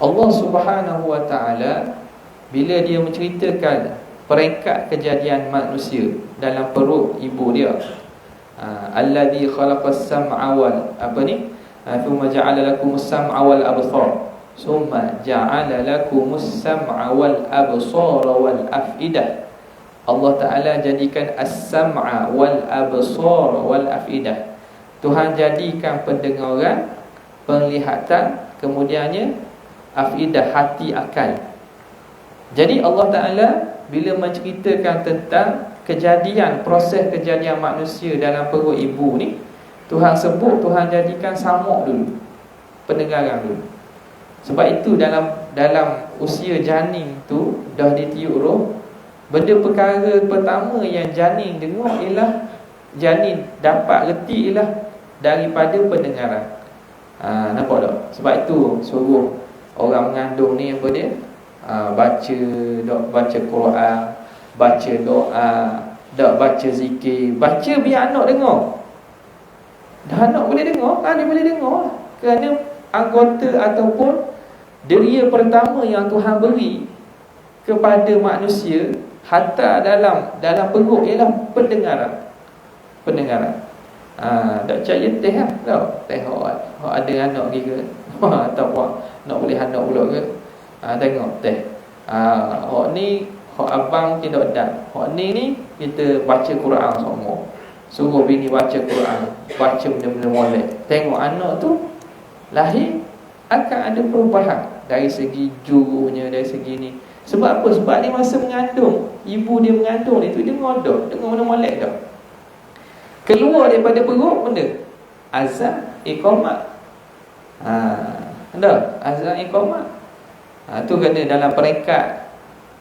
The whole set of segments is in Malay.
Allah Subhanahu wa ta'ala bila dia menceritakan peringkat kejadian manusia dalam perut ibu dia, alladzi khalaqas sam'a wal thumma ja'ala lakumus sam'a wal absar, thumma ja'ala lakumus sam'a wal absara wal afidah. Allah Ta'ala jadikan as-sam'a wal absara wal afidah. Tuhan jadikan pendengaran, penglihatan, kemudiannya afidah, hati, akal. Jadi Allah Ta'ala bila menceritakan tentang kejadian, proses kejadian manusia dalam perut ibu ni, Tuhan sebut, Tuhan jadikan samuk dulu, pendengaran dulu. Sebab itu dalam usia janin tu dah ditiup roh, benda perkara pertama yang janin dengar ialah, janin dapat reti ialah daripada pendengaran. Nampak tak? Sebab itu suruh orang mengandung ni apa dia? Baca Quran, baca doa, baca zikir, baca biar anak dengar. Dah anak boleh dengar, dia boleh dengar. Kerana anggota ataupun deria pertama yang Tuhan beri kepada manusia hatta dalam perut ialah pendengaran. Tak percaya teh lah. Tengok ada anak pergi ke atau nak boleh anak pula ke, tengok teh. Hak ni hak abang tidak dan. Hak ni kita baca Quran semua. Suruh bini baca Quran, baca benda-benda molek. Tengok anak tu lahir akan ada perubahan dari segi juruhnya, dari segi ni. Sebab apa? Sebab dia masa mengandung, ibu dia mengandung itu dia ngodok, dengar benda molek dah. Keluar daripada perut benda azan, iqamah. Azan, iqamah. Tu kena dalam peringkat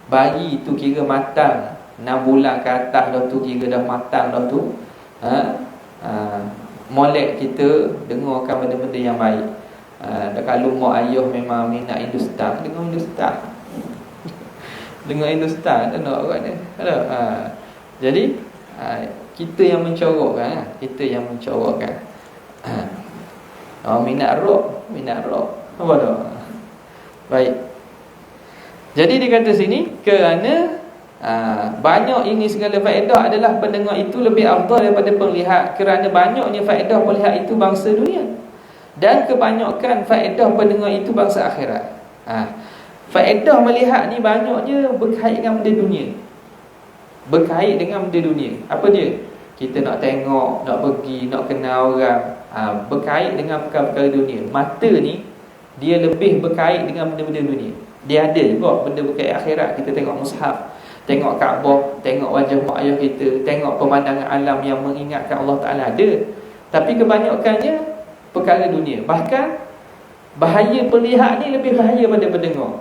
bayi tu kira matang, 6 bulan ke atas dah tu kira dah matang dah tu. Molek kita dengarkan benda-benda yang baik. Kalau mak ayah memang minat Hindustan, dengar Hindustan. Dengar Hindustan tak nak orang ni. Jadi kita yang mencorokkan, minat rock. Apa dah? Baik. Jadi dia kata sini, kerana banyak ini segala faedah adalah pendengar itu lebih afdal daripada penglihat, kerana banyaknya faedah penglihat itu bangsa dunia, dan kebanyakan faedah pendengar itu bangsa akhirat. Faedah melihat ni banyaknya berkait dengan benda dunia. Apa dia? Kita nak tengok, nak pergi, nak kenal orang, berkait dengan perkara-perkara dunia. Mata ni dia lebih berkait dengan benda-benda dunia. Dia ada juga benda berkait akhirat. Kita tengok mushaf, tengok Kaabah, tengok wajah mak ayah kita, tengok pemandangan alam yang mengingatkan Allah Ta'ala, ada. Tapi kebanyakannya perkara dunia. Bahkan bahaya pelihat ni lebih bahaya pada pendengar.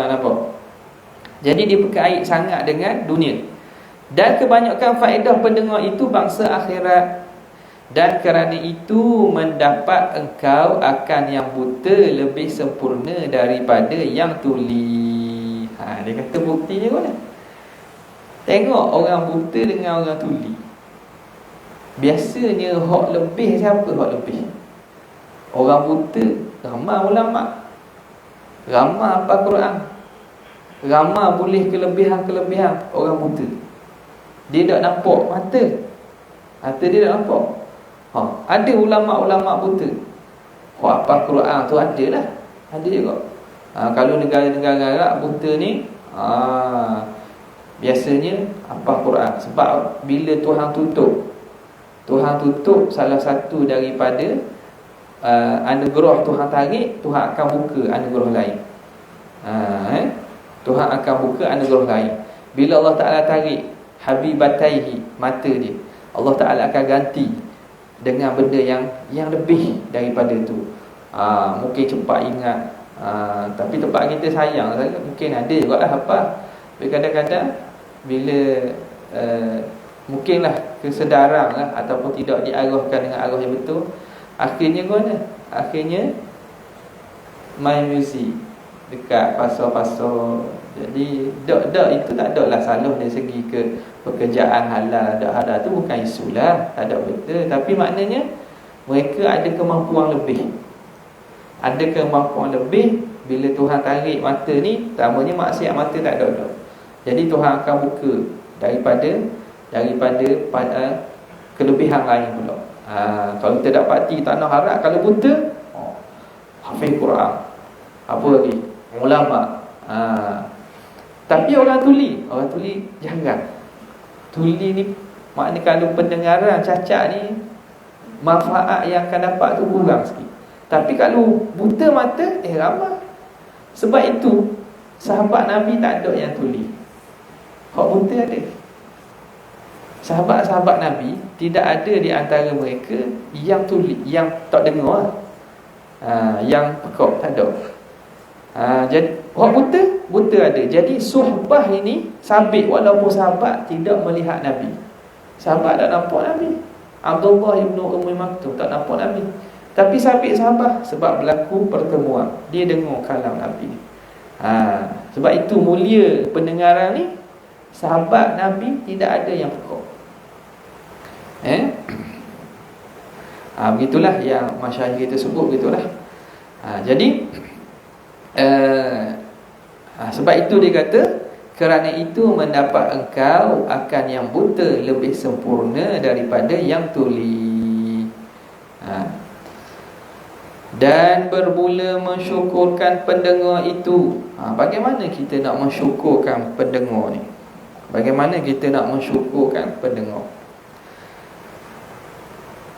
Nampak? Jadi dia berkait sangat dengan dunia. Dan kebanyakan faedah pendengar itu bangsa akhirat. Dan kerana itu mendapat engkau akan yang buta lebih sempurna daripada yang tuli. Dia kata buktinya mana? Tengok orang buta dengan orang tuli. Biasanya hak lebih siapa hak lebih? Orang buta ramai ulama, ramai apa Quran, ramai boleh kelebihan-kelebihan orang buta. Dia tak nampak mata dia tak nampak. Ada ulama-ulama buta, apa Quran tu ada lah, ada juga. Kalau negara-negara Arab buta ni, biasanya apa Quran. Sebab bila Tuhan tutup salah satu daripada anugerah Tuhan tarik, Tuhan akan buka anugerah lain. Tuhan akan buka anugerah lain. Bila Allah Ta'ala tarik habibataihi, mata dia, Allah Ta'ala akan ganti dengan benda yang lebih daripada tu. Mungkin cepat ingat, tapi tempat kita sayang sangat, mungkin ada juga lah apa. Tapi kadang-kadang bila mungkinlah kesedaran lah, ataupun tidak diarahkan dengan arah yang betul, akhirnya akhirnya main muzik dekat pasar-pasar. Jadi itu tak ada lah salah dari segi pekerjaan halal, tak halal tu bukan isu lah, tak ada betul. Tapi maknanya mereka ada kemampuan lebih. ada kemampuan lebih. Bila Tuhan tarik mata ni, tamanya maksiat mata tak ada dah. Jadi Tuhan akan buka daripada kelebihan lain pula. Kalau kita dapati tanah harap, kalau buta, hafiz Quran, apa lagi, ulama. Tapi orang tuli jarang. Tuli ni maknanya kalau pendengaran cacat ni, manfaat yang akan dapat tu kurang sikit. Tapi kalau buta mata, ramai. Sebab itu sahabat Nabi tak ada yang tuli, hak buta ada. Sahabat-sahabat Nabi tidak ada di antara mereka yang tuli, yang tak dengar, yang pekak tak ada. Jadi hak buta ada. Jadi suhbah ini sabit walaupun sahabat tidak melihat Nabi. Sahabat tak nampak Nabi. Abdullah ibn Ummi Maktum tak nampak Nabi, tapi sabit sahabat sebab berlaku pertemuan, dia dengar kalam Nabi. Sebab itu mulia pendengaran ni. Sahabat Nabi tidak ada yang pekak. Begitulah yang masyayikh kita sebut, begitulah. Jadi sebab itu dia kata, kerana itu mendapat engkau akan yang buta lebih sempurna daripada yang tuli. Dan bermula mensyukurkan pendengar itu. Bagaimana kita nak mensyukurkan pendengar ni? Bagaimana kita nak mensyukurkan pendengar?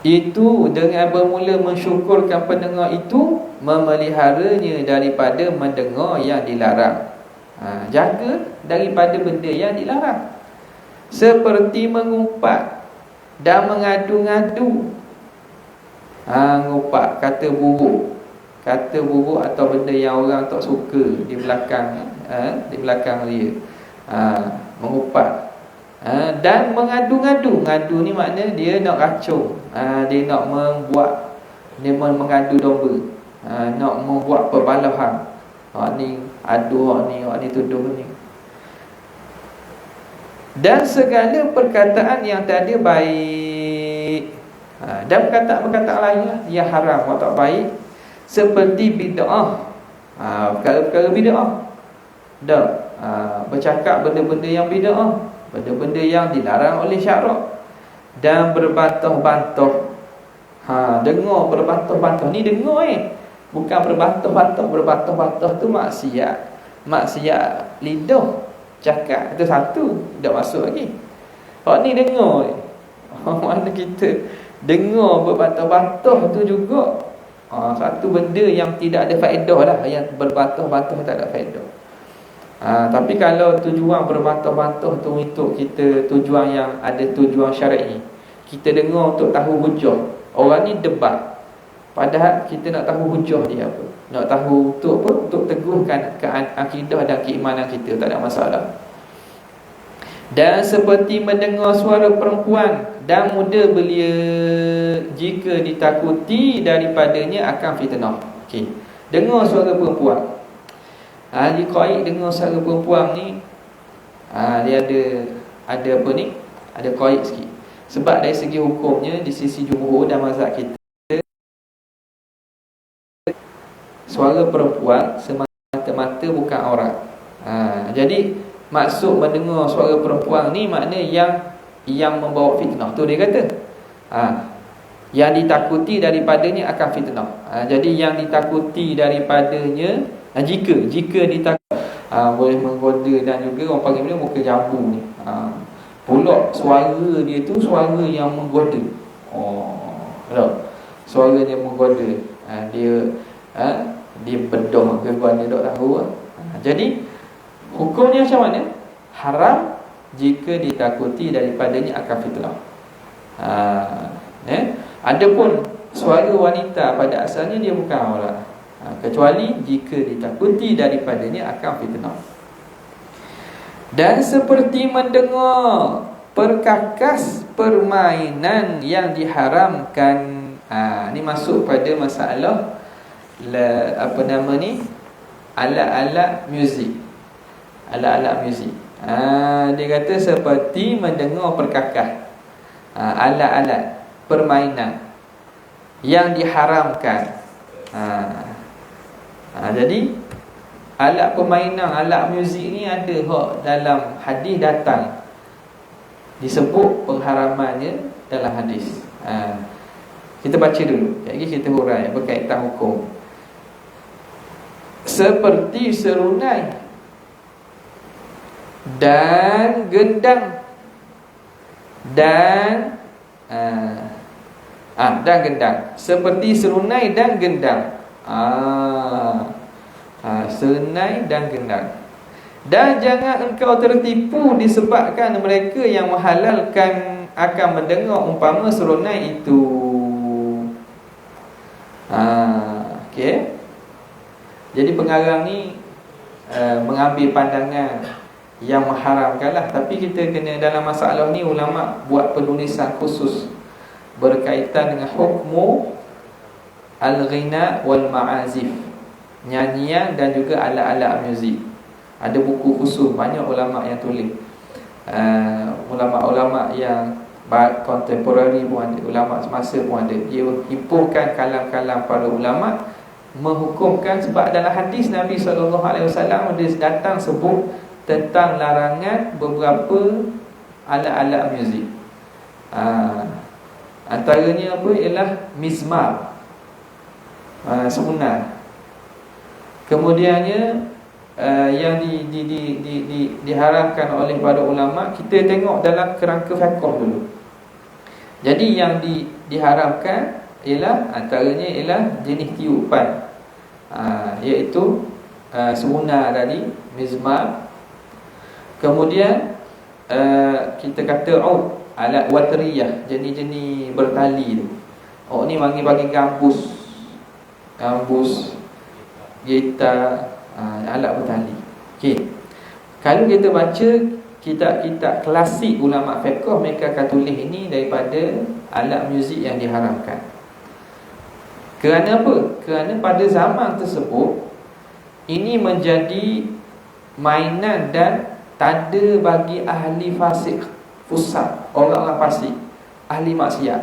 Itu dengan bermula mensyukurkan pendengar itu, memeliharanya daripada mendengar yang dilarang. Jaga daripada benda yang dilarang, seperti mengumpat dan mengadu-ngadu. Ngumpat, kata buruk atau benda yang orang tak suka di belakang dia. Mengumpat dan mengadu-ngadu. Ngadu ni makna dia nak racun, dia nak mengadu domba, nak membuat perbalahan. Ni adu, ni tuduh ni. Dan segala perkataan yang tak ada baik, dan perkataan-perkataan lain yang haram atau tak baik, seperti bid'ah. Perkara-perkara bid'ah, bercakap benda-benda yang bid'ah, benda-benda yang dilarang oleh syarak. Dan berbantah-bantah. Dengar berbantah-bantah ni, dengar bukan berbantah-bantah. Berbantah-bantah tu maksiat lidah, cakap itu satu, tak masuk lagi. Ni dengar. Mana kita dengar berbantah-bantah tu juga satu benda yang tidak ada faedah lah. Yang berbantah-bantah tak ada faedah. Tapi kalau tujuan berbantah-bantah tu untuk kita, tujuan yang ada tujuan syar'i, kita dengar untuk tahu hujah. Orang ni debat, padahal kita nak tahu hujah dia apa, nak tahu untuk apa, untuk teguhkan akidah dan keimanan kita, tak ada masalah. Dan seperti mendengar suara perempuan, dan mudah belia jika ditakuti daripadanya akan fitnah. Okey, dengar suara perempuan. Di qaid dengar suara perempuan ni, dia ada apa ni? Ada qaid sikit. Sebab dari segi hukumnya, di sisi jumhur dan mazhab kita, suara perempuan semata-mata bukan aurat. Jadi maksud mendengar suara perempuan ni makna yang membawa fitnah. Tu dia kata. Yang ditakuti daripadanya akan fitnah. Jadi yang ditakuti daripadanya, jika ditakuti, boleh menggoda, dan juga orang panggil dia muka jambu ni. Pula suara dia tu suara yang menggoda. Suara dia menggoda. Dia bedah ke mana tak tahu. Jadi hukumnya macam mana? Haram jika ditakuti daripadanya akan fitnah. Adapun suara wanita pada asalnya dia bukan aurat, kecuali jika ditakuti daripadanya akan fitnah. Dan seperti mendengar perkakas permainan yang diharamkan. Ni masuk pada masalah alat-alat muzik. Alat-alat muzik. Dia kata seperti mendengar perkakas, alat-alat permainan yang diharamkan. Jadi alat permainan, alat muzik ni ada hak dalam hadis datang disebut pengharamannya dalam hadis. Kita baca dulu, lagi kita hurai berkaitan hukum. Seperti serunai dan gendang dan gendang. Seperti serunai dan gendang. Serunai dan gendang. Dan jangan engkau tertipu disebabkan mereka yang menghalalkan akan mendengar umpama serunai itu. Okey. Jadi pengarang ni mengambil pandangan yang mengharamkanlah, tapi kita kena dalam masalah ni ulama buat penulisan khusus berkaitan dengan hukmu al-ghina wal ma'azif, nyanyian dan juga alat-alat muzik. Ada buku khusus, banyak ulama yang tulis. Ulama-ulama yang kontemporari pun ada, ulama semasa pun ada. Dia himpunkan kalam-kalam para ulama menghukumkan, sebab dalam hadis Nabi SAW dia datang sebut tentang larangan beberapa alat-alat muzik. Antaranya apa ialah mizmar, semunar. Kemudiannya yang diharamkan oleh para ulama, kita tengok dalam kerangka fiqh dulu. Jadi yang diharamkan ialah antaranya ialah jenis tiupan, iaitu semunar tadi, mizmar. Kemudian kita kata ud, alat watriyah, jenis-jenis bertali tu. Ni bagi gambus, gitar, alat bertali. Okey. Kalau kita baca kitab-kitab klasik ulama fiqh, mereka akan tulis ini daripada alat muzik yang diharamkan. Kerana apa? Kerana pada zaman tersebut ini menjadi mainan dan tanda bagi ahli fasik, fusaq, orang-orang fasik, ahli maksiat.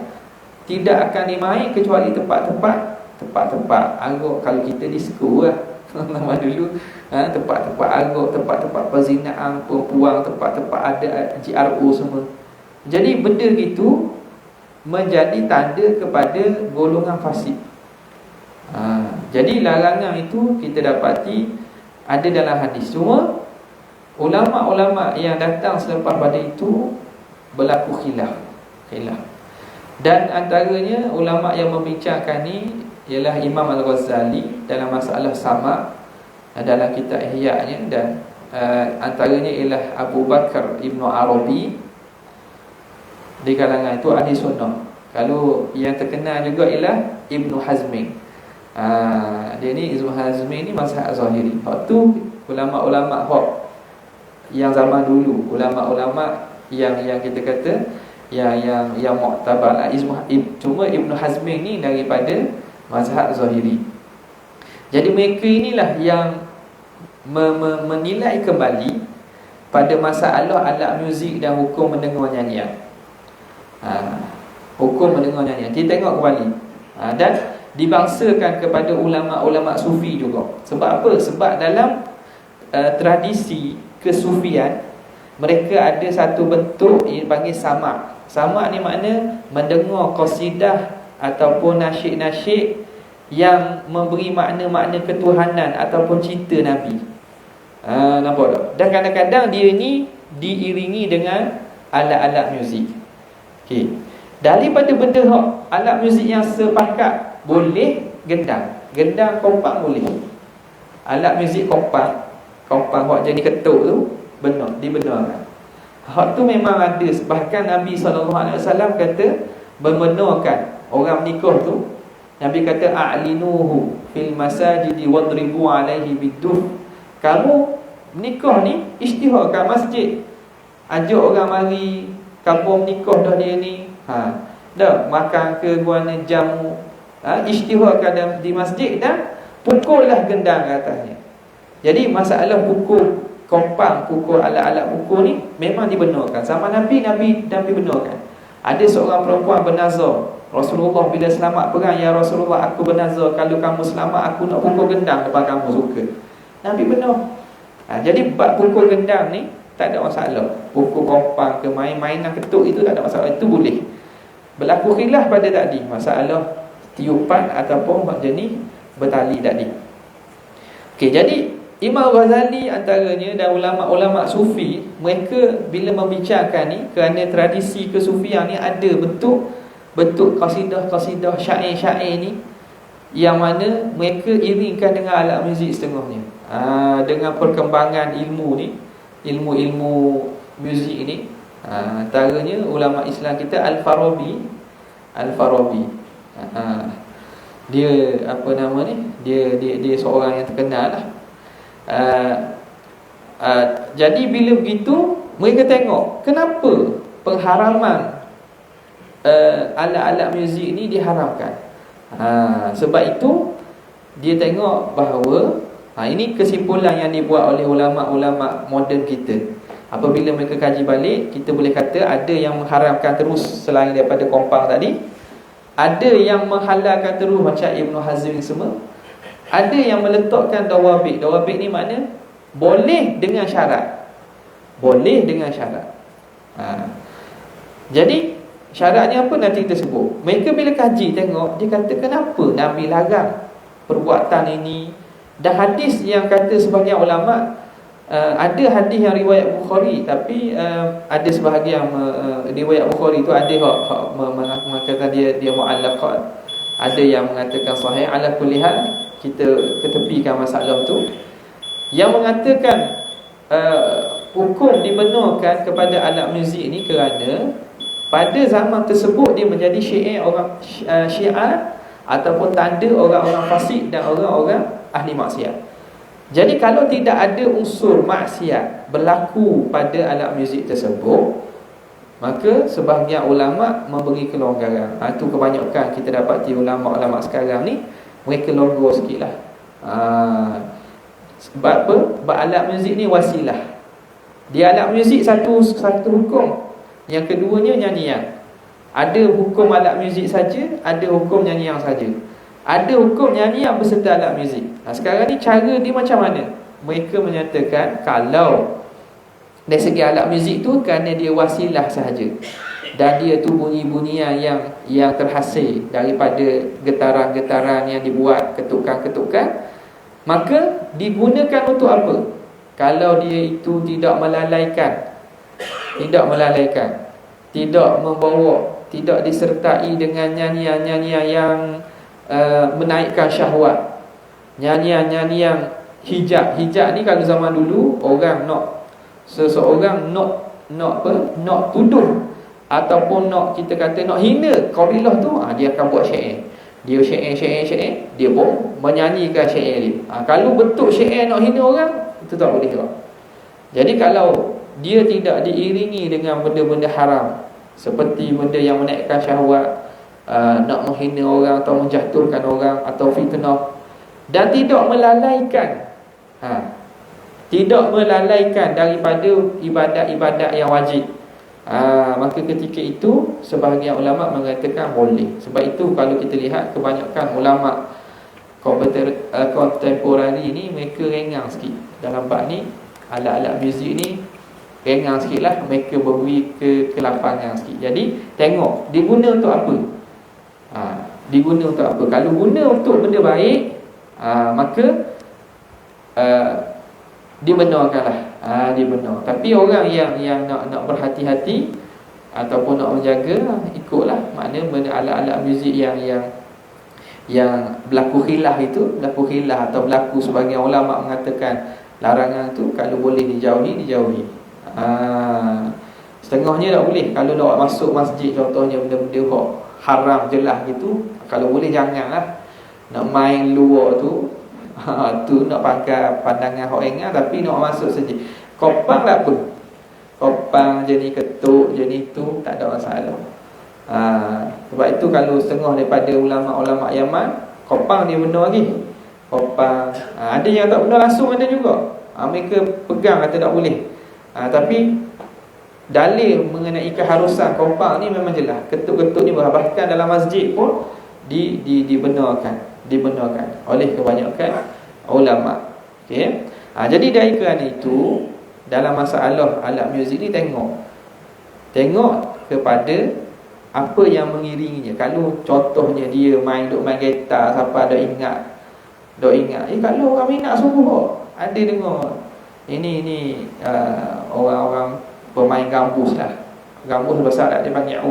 Tidak akan dimain kecuali tempat-tempat arok. Kalau kita disco lah nama dulu, tempat-tempat arok, tempat-tempat perzinaan perempuan, tempat-tempat ada GRO semua. Jadi benda itu menjadi tanda kepada golongan fasik. Jadi larangan itu kita dapati ada dalam hadis. Cuma ulama-ulama yang datang selepas pada itu berlaku khilaf. Dan antaranya ulama yang membincangkan ni ialah Imam Al-Ghazali dalam masalah sama dalam kitab Ihya-nya, dan antaranya ialah Abu Bakar Ibn Arabi di kalangan itu ahli sunnah. Kalau yang terkenal juga ialah Ibn Hazmin. Dia ni Ibn Hazmin ni mazhab Zahiri. Waktu ulama-ulama yang zaman dulu, ulama-ulama yang kita kata yang muktabar, cuma Ibn Hazmin ni daripada mazhab Zahiri. Jadi mereka inilah yang menilai kembali pada masalah alat muzik dan hukum mendengar nyanyian. Hukum mendengar nyanyian kita tengok kembali, dan dibangsakan kepada ulama-ulama sufi juga. Sebab apa? Sebab dalam tradisi kesufian mereka ada satu bentuk yang dipanggil sama'. Sama' ni makna mendengar qasidah ataupun nasyid-nasyid yang memberi makna-makna ketuhanan ataupun cinta Nabi. Nampak tak? Dan kadang-kadang dia ni diiringi dengan alat-alat muzik. Okey. Daripada benda alat muzik yang sepakat, boleh gendang. Gendang kompang boleh. Alat muzik kompang hak jadi ketuk tu dibenarkan. Hak tu memang ada. Bahkan Nabi SAW kata membenarkan orang menikah tu. Nabi kata a'linuhu fil masajidi wadribu alaihi biduf. Kamu menikah ni isytihar kat masjid, ajak orang mari kampung menikah dah dia ni. Dah makan ke guana jamu, isytiharkan di masjid dan pukullah gendang ke atasnya. Jadi masalah pukul kompang, pukul alat-alat pukul ni memang dibenarkan. Zaman Nabi benarkan. Ada seorang perempuan bernazar, Rasulullah bila selamat perang, ya Rasulullah, aku bernazar kalau kamu selamat aku nak pukul gendang depan kamu, suka. Nabi benar. Jadi bab pukul gendang ni tak ada masalah. Pukul kompang ke mainan ketuk itu tak ada masalah, itu boleh. Berlaku khilaf pada tadi, masalah tiupan ataupun jenis bertali tadi. Okey, jadi Imam Ghazali antaranya dan ulama-ulama sufi, mereka bila membicarakan ni, kerana tradisi kesufian ni ada bentuk qasidah-qasidah, syair-syair ni yang mana mereka iringkan dengan alat muzik setengahnya. Dengan perkembangan ilmu ni, ilmu-ilmu muzik ni, antaranya ulama Islam kita Al-Farabi. Dia apa nama ni? Dia seorang yang terkenal lah. Jadi bila begitu, mereka tengok kenapa pengharaman alat-alat muzik ni diharamkan. Sebab itu dia tengok bahawa ini kesimpulan yang dibuat oleh ulama-ulama moden kita. Apabila mereka kaji balik, kita boleh kata ada yang mengharamkan terus selain daripada kompang tadi, ada yang menghalalkan terus macam Ibn Hazm semua, ada yang meletakkan dawabit. Dawabit ni makna boleh dengan syarat. Boleh dengan syarat. Jadi syaratnya apa nanti kita sebut. Mereka bila kaji tengok, dia kata kenapa Nabi larang perbuatan ini. Dan hadis yang kata sebahagian ulama, ada hadis yang riwayat Bukhari, tapi ada sebahagian riwayat Bukhari tu ada mengatakan dia mu'allaqat, ada yang mengatakan sahih. Ala kulli hal, kita ketepikan masalah tu. Yang mengatakan hukum dibenarkan kepada alat muzik ni kerana pada zaman tersebut dia menjadi syiar orang Syiah ataupun tanda orang-orang fasik dan orang-orang ahli maksiat. Jadi kalau tidak ada unsur maksiat berlaku pada alat muzik tersebut, maka sebahagian ulama memberi kelonggaran. Itu kebanyakan kita dapati ulama-ulama sekarang ni, mereka longgar sikit lah. Sebab apa? Sebab alat muzik ni wasilah. Dia alat muzik satu hukum. Yang keduanya nyanyian. Ada hukum alat muzik saja, ada hukum nyanyian saja. Ada hukum nyanyian beserta alat muzik. Sekarang ni cara dia macam mana? Mereka menyatakan kalau dari segi alat muzik tu, kerana dia wasilah sahaja, dan dia tu bunyi-bunyian yang terhasil daripada getaran-getaran yang dibuat, ketukan-ketukan, maka digunakan untuk apa? Kalau dia itu tidak melalaikan, tidak membawa, tidak disertai dengan nyanyian-nyanyian yang menaikkan syahwat, nyanyian-nyanyian hijab. Hijab ni kalau zaman dulu orang seseorang nak tuduh ataupun kita kata nak hina kabilah tu, dia akan buat syair. Dia syair, dia pun menyanyikan syair dia. Kalau betul syair nak hina orang, itu tak boleh juga. Jadi kalau dia tidak diiringi dengan benda-benda haram, seperti benda yang menaikkan syahwat, nak menghina orang atau menjatuhkan orang atau fitnah, dan tidak melalaikan daripada ibadat-ibadat yang wajib, maka ketika itu sebahagian ulama mengatakan boleh. Sebab itu kalau kita lihat kebanyakan ulama kontemporari ni, mereka rengang sikit dalam bab ni. Alat-alat muzik ni rengang sikit lah, mereka beri kelapangan sikit. Jadi tengok diguna untuk apa. Diguna untuk apa. Kalau guna untuk benda baik, maka dibenarkanlah. Dibenar. Tapi orang yang nak berhati-hati ataupun nak menjaga, ikutlah. Makna benda alat-alat muzik yang berlaku khilaf itu, atau berlaku sebagian ulama mengatakan larangan tu, kalau boleh dijauhi. Setengahnya tak boleh. Kalau nak masuk masjid contohnya, benda-benda haram jelas gitu, kalau boleh janganlah. Nak main luar tu, tu nak pakai pandangan hok engang, tapi nak masuk saja. Kopang tak apa. Kopang jenis ketuk, jenis tu tak ada masalah. Sebab itu kalau setengah daripada ulama-ulama Yaman, kopang dia benar lagi. Kopang, ada yang tak benar langsung, ada juga. Mereka pegang kata tak boleh. Tapi dalil mengenai keharusan kompang ni memang jelas. Ketuk-ketuk ni bahkan dalam masjid pun dibenarkan oleh kebanyakan ulama. Okey. Jadi dari kerana itu, dalam masalah alat muzik ni tengok kepada apa yang mengiringinya. Kalau contohnya dia duk main gitar, siapa dah ingat. Kalau orang minat suruh, ada dengar ini orang-orang pemain gambus lah. Gambus besar lah, dia panggil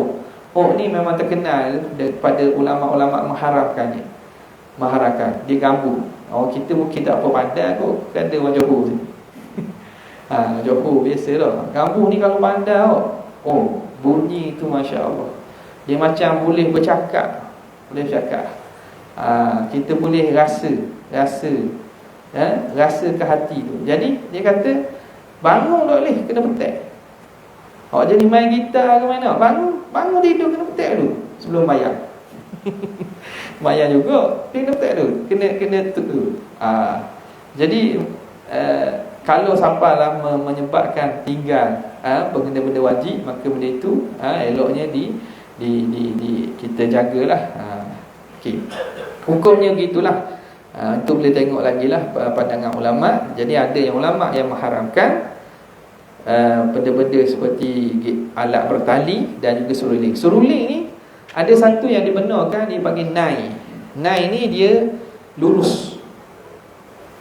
ni memang terkenal daripada ulama-ulama mengharapkannya. Dia gambus. Kita mungkin tak apa pandai kot, kan ada orang Johor tu. Johor biasa lah. Gambus ni kalau pandai bunyi tu Masya Allah. Dia macam boleh bercakap. Kita boleh rasa ke hati tu. Jadi dia kata bangun tak boleh, kena petak. Jadi main gitar ke mana, bangun tidur kena petak dulu sebelum bayar. Bayar juga kena petak dulu, kena tu. Jadi kalau sampailah menyebabkan tinggal benda-benda wajib, maka benda itu eloknya kita jagalah. Okey. Hukumnya gitulah. Itu boleh tengok lagi lah pandangan ulama. Jadi ada yang ulama yang mengharamkan benda-benda seperti alat bertali dan juga seruling. Seruling ni ada satu yang dibenarkan, dia panggil nai. Nai ni dia lurus.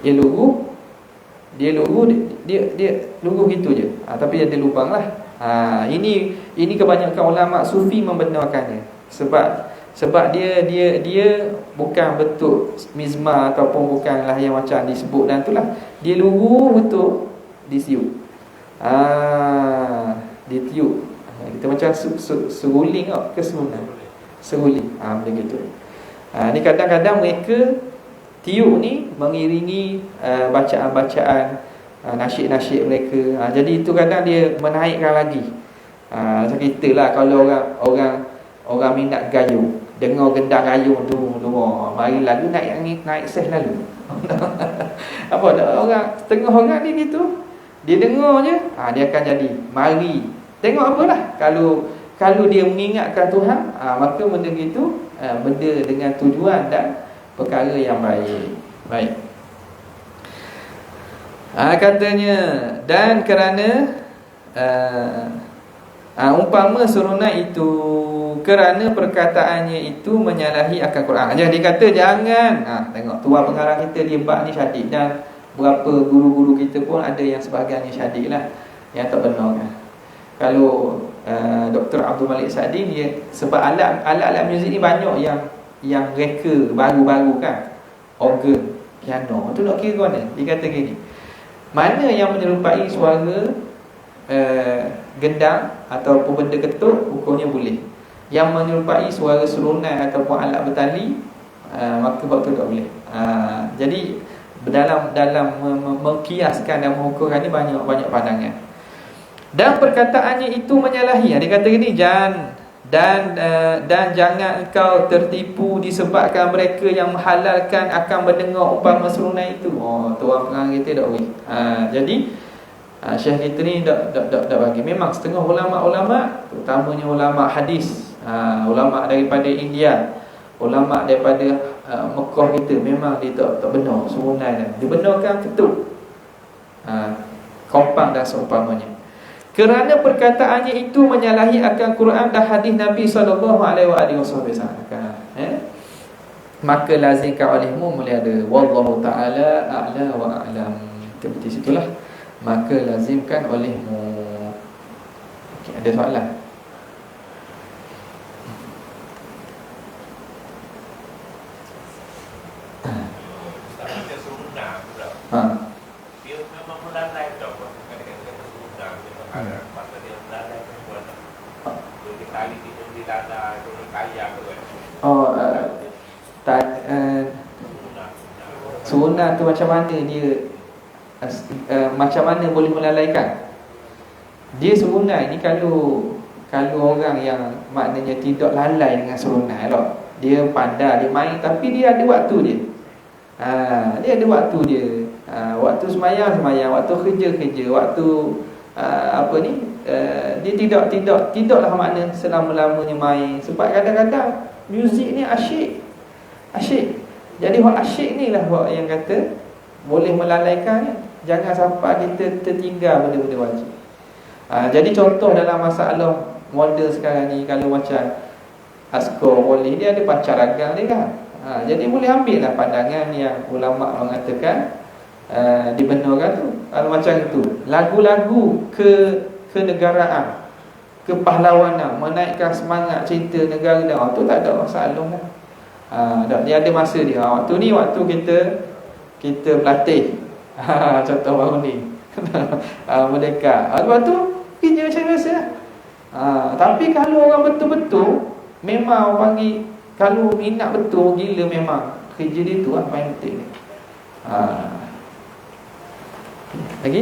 Dia luruh gitu je. Tapi ada lubang lah. Ini kebanyakan ulama sufi membenarkannya. Sebab dia bukan bentuk mizmar ataupun bukanlah yang macam disebut dan itulah. Dia luruh betul disiup. Ditiup. Kita macam seruling ke seruling. Begitu. Ni kadang-kadang mereka tiup ni mengiringi bacaan-bacaan nasyid-nasyid mereka. Jadi itu kadang dia menaikkan lagi. Macam kita lah, kalau orang minat gayung, dengar gendang gayung tu, mari lagu naik ses lalu. Apa dah orang setengah orang ni gitu. Dia dengar je, dia akan jadi mari. Tengok apalah. Kalau dia mengingatkan Tuhan, maka benda gitu, benda dengan tujuan dan perkara yang baik. Katanya, dan kerana umpama serunai itu kerana perkataannya itu menyalahi akal Quran. Jadi kata jangan. Tengok tuan pengarang kita dia bab ni syadid, dan berapa guru-guru kita pun ada yang sebahagiannya syadid lah, yang tak benar kan. Kalau Dr. Abdul Malik Sa'di dia, sebab alat muzik ni banyak yang reka baru-baru kan, organ, piano, tu nak kira mana? Dia kata gini, mana yang menyerupai suara gendang ataupun benda ketuk, hukumnya boleh. Yang menyerupai suara serunai ataupun alat bertali, maka waktu tak boleh. Jadi dalam mengkiaskan dan mengukurkan ni banyak pandangan. Dan perkataannya itu menyalahi. Dia kata gini, dan jangan engkau tertipu disebabkan mereka yang menghalalkan akan mendengar umpama serunai itu. Tuan pengarang kita tak boleh. Jadi Syekh kita ni tak bagi. Memang setengah ulama-ulama, terutamanya ulama hadis, ulama daripada India, ulama daripada Mekah kita, memang dia tak benar serunai dan dibenarkan ketuk, kompang dan seumpamanya. Kerana perkataannya itu menyalahi akan Quran dan hadis Nabi SAW, maka lazimkan olehmu mulai ada wallahu ta'ala a'la wa a'lam. Di situlah, maka lazimkan olehmu. Okey, ada soalan? Dia memang melalai tak kadang-kadang serunai ada masa dia melalai buat dia tali di dada tu kaya tu kan. Sunat tu macam mana dia, macam mana boleh melalaikan? Dia serunai ni kalau orang yang maknanya tidak lalai dengan serunai lah, dia pandai, dia main, tapi dia ada waktu dia. Dia ada waktu dia. Waktu semayang, waktu kerja, waktu dia tidaklah makna selama-lamanya main. Sebab kadang-kadang muzik ni asyik. Jadi hak asyik ni lah hak yang kata boleh melalaikan. Jangan sampai kita tertinggal benda-benda wajib. Jadi contoh dalam masalah model sekarang ni, kalau macam askar boleh, dia ada pancaragan dia kan. Jadi boleh ambil lah pandangan yang ulama' mengatakan dibenarkan tu. Macam itu, lagu-lagu kenegaraan, kepahlawanan, menaikkan semangat cerita negara dia, tu tak ada masalah lah. Dia ada masa dia. Waktu ni waktu kita berlatih. Contoh baru ni Merdeka. Lepas tu kerja macam biasa. Tapi kalau orang betul-betul, memang orang panggil, kalau minat betul, gila, memang kerja dia tu lah paling penting. Lagi?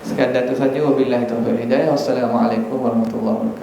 Sekadar tu saja. Wabillahi taufiq wal hidayah. Wassalamualaikum warahmatullahi wabarakatuh.